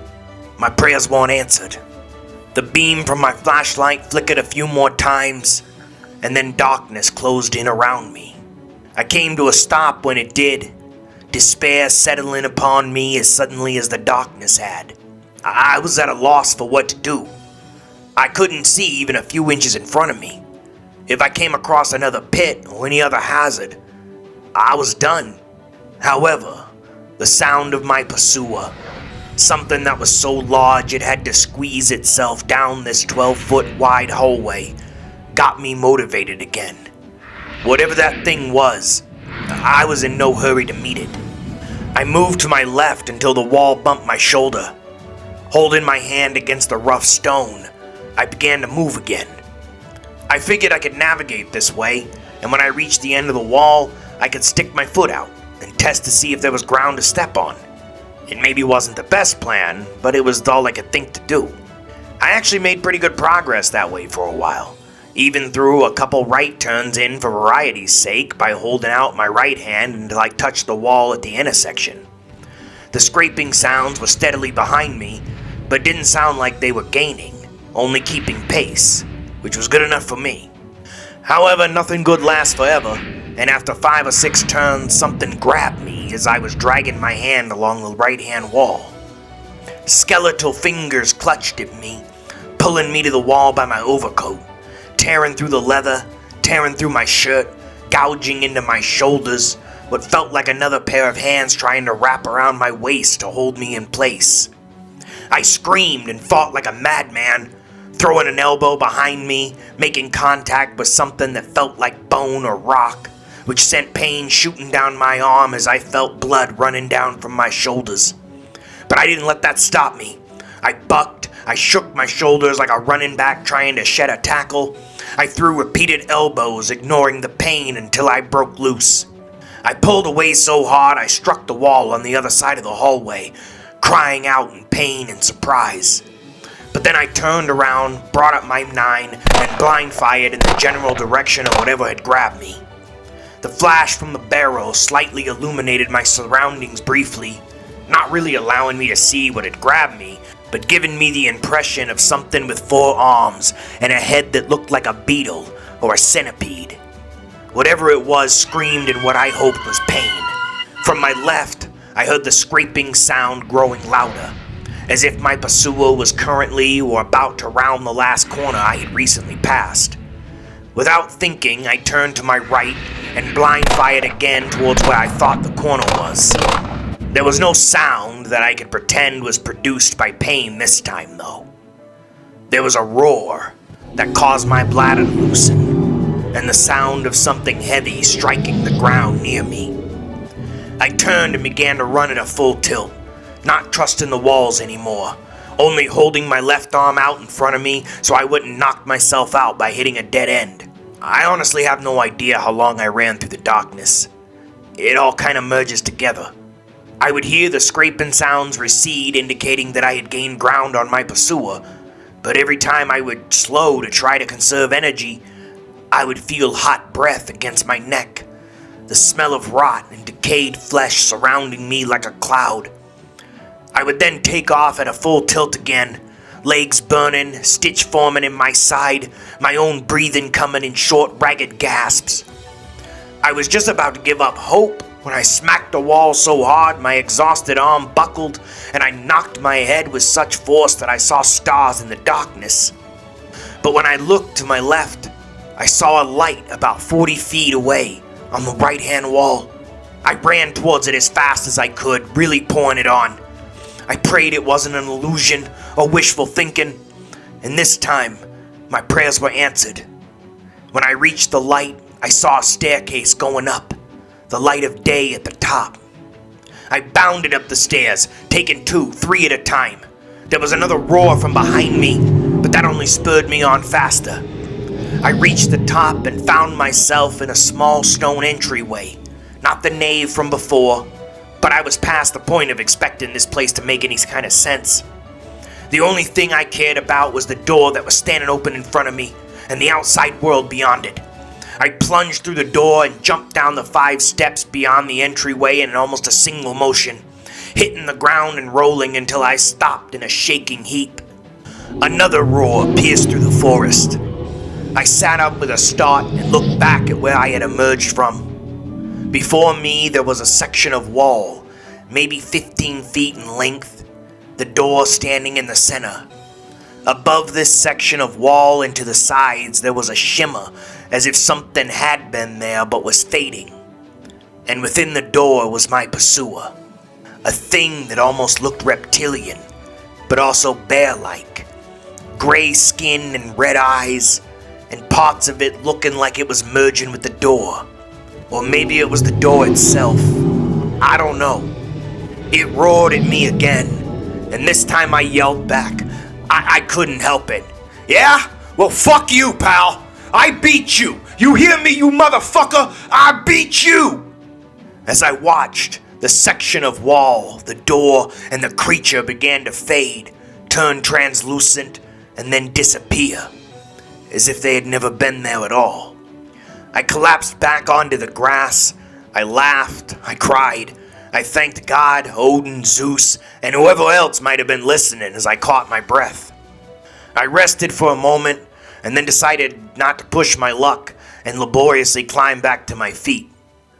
My prayers weren't answered. The beam from my flashlight flickered a few more times, and then darkness closed in around me. I came to a stop when it did, despair settling upon me as suddenly as the darkness had. I was at a loss for what to do. I couldn't see even a few inches in front of me. If I came across another pit or any other hazard, I was done. However, the sound of my pursuer, something that was so large it had to squeeze itself down this 12-foot wide hallway, got me motivated again. Whatever that thing was, I was in no hurry to meet it. I moved to my left until the wall bumped my shoulder. Holding my hand against the rough stone, I began to move again. I figured I could navigate this way, and when I reached the end of the wall, I could stick my foot out and test to see if there was ground to step on. It maybe wasn't the best plan, but it was all I could think to do. I actually made pretty good progress that way for a while, even threw a couple right turns in for variety's sake by holding out my right hand until I touched the wall at the intersection. The scraping sounds were steadily behind me, but didn't sound like they were gaining, only keeping pace, which was good enough for me. However, nothing good lasts forever, and after 5 or 6 turns, something grabbed me as I was dragging my hand along the right-hand wall. Skeletal fingers clutched at me, pulling me to the wall by my overcoat, tearing through the leather, tearing through my shirt, gouging into my shoulders, what felt like another pair of hands trying to wrap around my waist to hold me in place. I screamed and fought like a madman, throwing an elbow behind me, making contact with something that felt like bone or rock, which sent pain shooting down my arm as I felt blood running down from my shoulders. But I didn't let that stop me. I bucked, I shook my shoulders like a running back trying to shed a tackle. I threw repeated elbows, ignoring the pain until I broke loose. I pulled away so hard I struck the wall on the other side of the hallway, crying out in pain and surprise. But then I turned around, brought up my 9, and blind fired in the general direction of whatever had grabbed me. The flash from the barrel slightly illuminated my surroundings briefly, not really allowing me to see what had grabbed me, but giving me the impression of something with 4 arms and a head that looked like a beetle or a centipede. Whatever it was screamed in what I hoped was pain. From my left, I heard the scraping sound growing louder, as if my pursuer was currently or about to round the last corner I had recently passed. Without thinking, I turned to my right and blind fired again towards where I thought the corner was. There was no sound that I could pretend was produced by pain this time, though. There was a roar that caused my bladder to loosen, and the sound of something heavy striking the ground near me. I turned and began to run at a full tilt, not trusting the walls anymore, only holding my left arm out in front of me so I wouldn't knock myself out by hitting a dead end. I honestly have no idea how long I ran through the darkness. It all kind of merges together. I would hear the scraping sounds recede, indicating that I had gained ground on my pursuer, but every time I would slow to try to conserve energy, I would feel hot breath against my neck, the smell of rot and decayed flesh surrounding me like a cloud. I would then take off at a full tilt again, legs burning, stitch forming in my side, my own breathing coming in short, ragged gasps. I was just about to give up hope when I smacked the wall so hard my exhausted arm buckled and I knocked my head with such force that I saw stars in the darkness. But when I looked to my left, I saw a light about 40 feet away on the right-hand wall. I ran towards it as fast as I could, really pouring it on. I prayed it wasn't an illusion or wishful thinking, and this time, my prayers were answered. When I reached the light, I saw a staircase going up, the light of day at the top. I bounded up the stairs, taking 2, 3 at a time. There was another roar from behind me, but that only spurred me on faster. I reached the top and found myself in a small stone entryway. Not the nave from before, but I was past the point of expecting this place to make any kind of sense. The only thing I cared about was the door that was standing open in front of me and the outside world beyond it. I plunged through the door and jumped down the 5 steps beyond the entryway in almost a single motion, hitting the ground and rolling until I stopped in a shaking heap. Another roar pierced through the forest. I sat up with a start and looked back at where I had emerged from. Before me there was a section of wall, maybe 15 feet in length, the door standing in the center. Above this section of wall and to the sides there was a shimmer, as if something had been there but was fading. And within the door was my pursuer, a thing that almost looked reptilian, but also bear-like. Gray skin and red eyes, and parts of it looking like it was merging with the door. Or maybe it was the door itself. I don't know. It roared at me again, and this time I yelled back. I couldn't help it. Yeah? Well, fuck you, pal. I beat you. You hear me, you motherfucker? I beat you! As I watched, the section of wall, the door, and the creature began to fade, turn translucent, and then disappear, as if they had never been there at all. I collapsed back onto the grass. I laughed. I cried. I thanked God, Odin, Zeus, and whoever else might have been listening as I caught my breath. I rested for a moment and then decided not to push my luck and laboriously climbed back to my feet.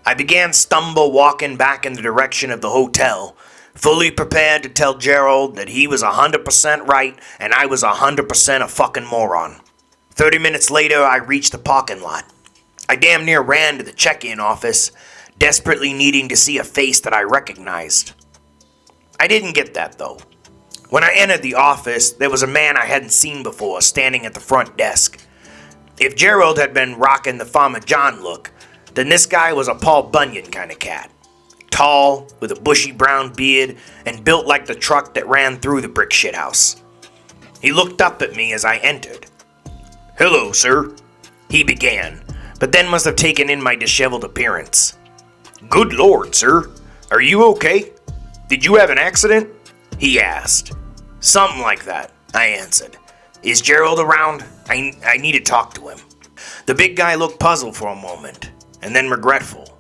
I began stumble walking back in the direction of the hotel, fully prepared to tell Gerald that he was 100% right and I was 100% a fucking moron. 30 minutes later, I reached the parking lot. I damn near ran to the check-in office, desperately needing to see a face that I recognized. I didn't get that, though. When I entered the office, there was a man I hadn't seen before standing at the front desk. If Gerald had been rocking the Farmer John look, then this guy was a Paul Bunyan kind of cat. Tall, with a bushy brown beard, and built like the truck that ran through the brick shithouse. He looked up at me as I entered. "Hello, sir," he began, but then must have taken in my disheveled appearance. "Good Lord, sir. Are you okay? Did you have an accident?" he asked. "Something like that," I answered. "Is Gerald around? I need to talk to him." The big guy looked puzzled for a moment, and then regretful.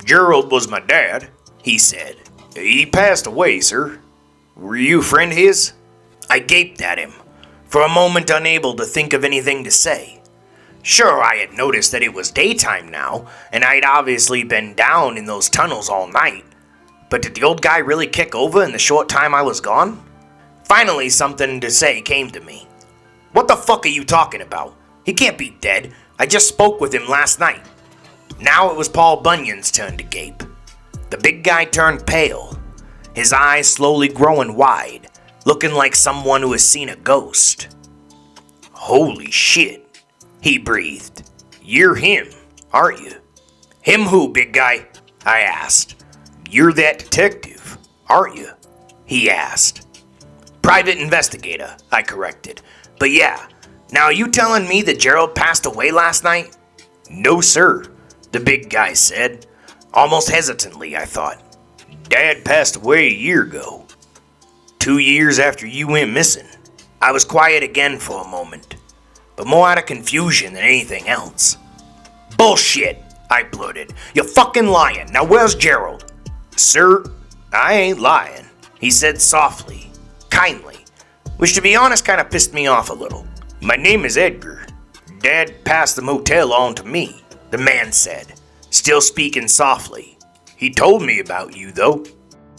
"Gerald was my dad," he said. "He passed away, sir. Were you a friend of his?" I gaped at him, for a moment unable to think of anything to say. Sure, I had noticed that it was daytime now, and I'd obviously been down in those tunnels all night. But did the old guy really kick over in the short time I was gone? Finally, something to say came to me. "What the fuck are you talking about? He can't be dead. I just spoke with him last night." Now it was Paul Bunyan's turn to gape. The big guy turned pale, his eyes slowly growing wide, looking like someone who has seen a ghost. "Holy shit," he breathed. "You're him, aren't you?" "Him who, big guy?" I asked. "You're that detective, aren't you?" he asked. "Private investigator," I corrected. "But yeah, now are you telling me that Gerald passed away last night?" "No, sir," the big guy said, almost hesitantly, I thought. "Dad passed away a year ago. 2 years after you went missing." I was quiet again for a moment, but more out of confusion than anything else. "Bullshit," I blurted. "You're fucking lying. Now where's Gerald?" "Sir, I ain't lying," he said softly, kindly, which to be honest kind of pissed me off a little. "My name is Edgar. Dad passed the motel on to me," the man said, still speaking softly. "He told me about you, though.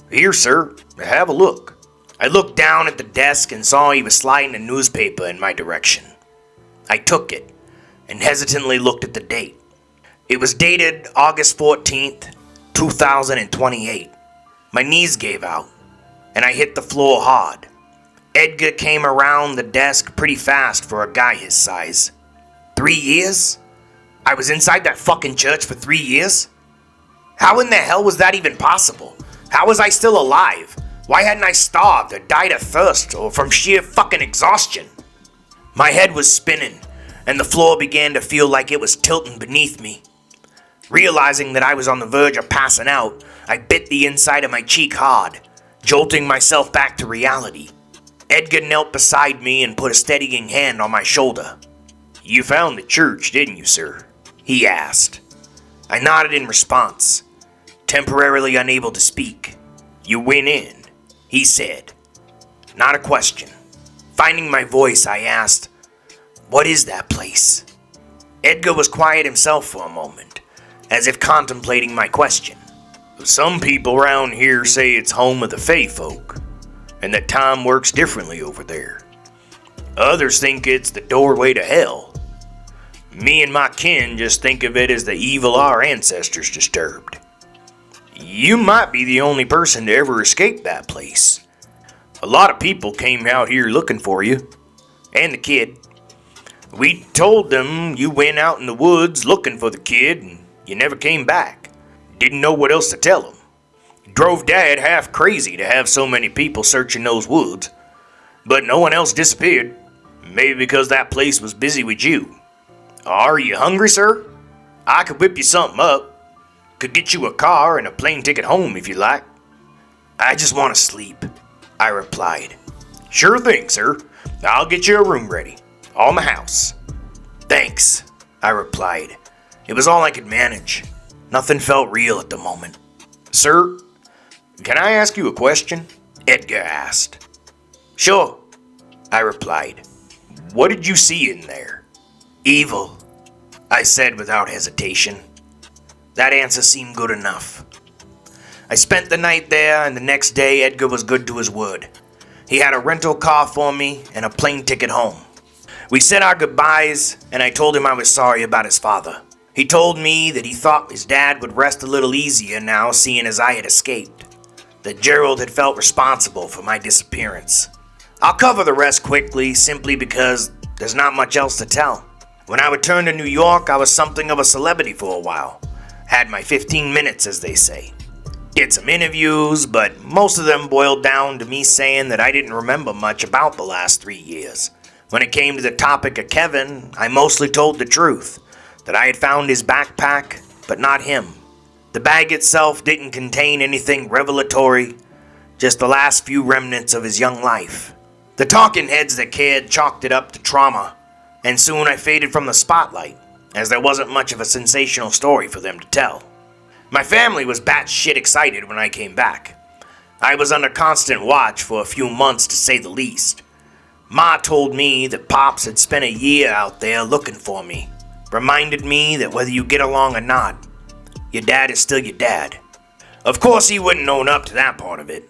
Here, sir, have a look." I looked down at the desk and saw he was sliding a newspaper in my direction. I took it and hesitantly looked at the date. It was dated August 14th, 2028. My knees gave out, and I hit the floor hard. Edgar came around the desk pretty fast for a guy his size. 3 years? I was inside that fucking church for 3 years? How in the hell was that even possible? How was I still alive? Why hadn't I starved or died of thirst or from sheer fucking exhaustion? My head was spinning, and the floor began to feel like it was tilting beneath me. Realizing that I was on the verge of passing out, I bit the inside of my cheek hard, jolting myself back to reality. Edgar knelt beside me and put a steadying hand on my shoulder. "You found the church, didn't you, sir?" he asked. I nodded in response, temporarily unable to speak. "You went in," he said. Not a question. Finding my voice, I asked, "What is that place?" Edgar was quiet himself for a moment, as if contemplating my question. "Some people around here say it's home of the Fey folk, and that time works differently over there. Others think it's the doorway to hell. Me and my kin just think of it as the evil our ancestors disturbed. You might be the only person to ever escape that place. A lot of people came out here looking for you, and the kid. We told them you went out in the woods looking for the kid, and you never came back. Didn't know what else to tell them. Drove Dad half crazy to have so many people searching those woods, but no one else disappeared. Maybe because that place was busy with you. Are you hungry, sir? I could whip you something up. Could get you a car and a plane ticket home if you like." "I just want to sleep," I replied. "Sure thing, sir. I'll get you a room ready. On the house." "Thanks," I replied. It was all I could manage. Nothing felt real at the moment. "Sir, can I ask you a question?" Edgar asked. "Sure," I replied. "What did you see in there?" "Evil," I said without hesitation. That answer seemed good enough. I spent the night there, and the next day Edgar was good to his word. He had a rental car for me and a plane ticket home. We said our goodbyes, and I told him I was sorry about his father. He told me that he thought his dad would rest a little easier now, seeing as I had escaped. That Gerald had felt responsible for my disappearance. I'll cover the rest quickly, simply because there's not much else to tell. When I returned to New York, I was something of a celebrity for a while. Had my 15 minutes, as they say. Did some interviews, but most of them boiled down to me saying that I didn't remember much about the last 3 years. When it came to the topic of Kevin, I mostly told the truth. That I had found his backpack, but not him. The bag itself didn't contain anything revelatory, just the last few remnants of his young life. The talking heads that cared chalked it up to trauma, and soon I faded from the spotlight, as there wasn't much of a sensational story for them to tell. My family was batshit excited when I came back. I was under constant watch for a few months, to say the least. Ma told me that Pops had spent a year out there looking for me. Reminded me that whether you get along or not, your dad is still your dad. Of course, he wouldn't own up to that part of it.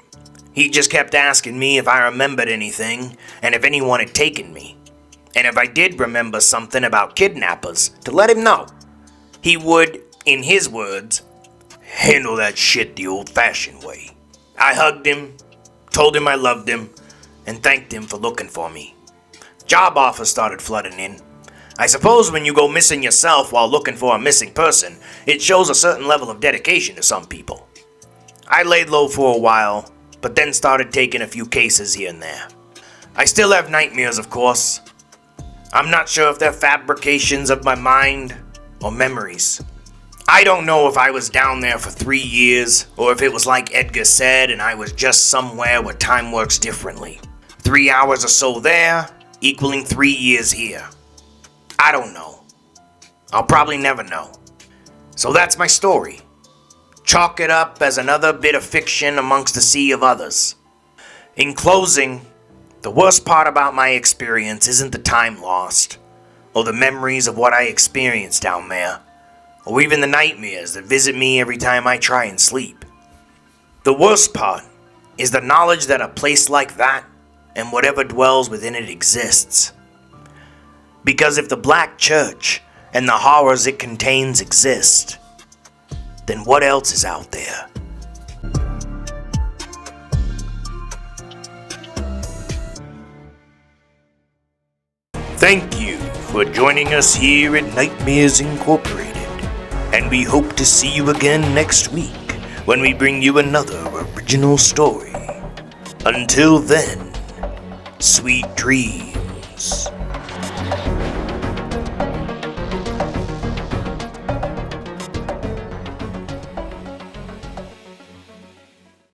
He just kept asking me if I remembered anything and if anyone had taken me. And if I did remember something about kidnappers, to let him know. He would, in his words, handle that shit the old-fashioned way. I hugged him, told him I loved him, and thanked him for looking for me. Job offers started flooding in. I suppose when you go missing yourself while looking for a missing person, it shows a certain level of dedication to some people. I laid low for a while, but then started taking a few cases here and there. I still have nightmares, of course. I'm not sure if they're fabrications of my mind or memories. I don't know if I was down there for 3 years, or if it was like Edgar said and I was just somewhere where time works differently. 3 hours or so there, equaling 3 years here. I don't know. I'll probably never know. So that's my story. Chalk it up as another bit of fiction amongst a sea of others. In closing, the worst part about my experience isn't the time lost, or the memories of what I experienced down there, or even the nightmares that visit me every time I try and sleep. The worst part is the knowledge that a place like that, and whatever dwells within it, exists. Because if the Black Church and the horrors it contains exist, then what else is out there? Thank you for joining us here at Nightmares Incorporated, and we hope to see you again next week when we bring you another original story. Until then, sweet dreams.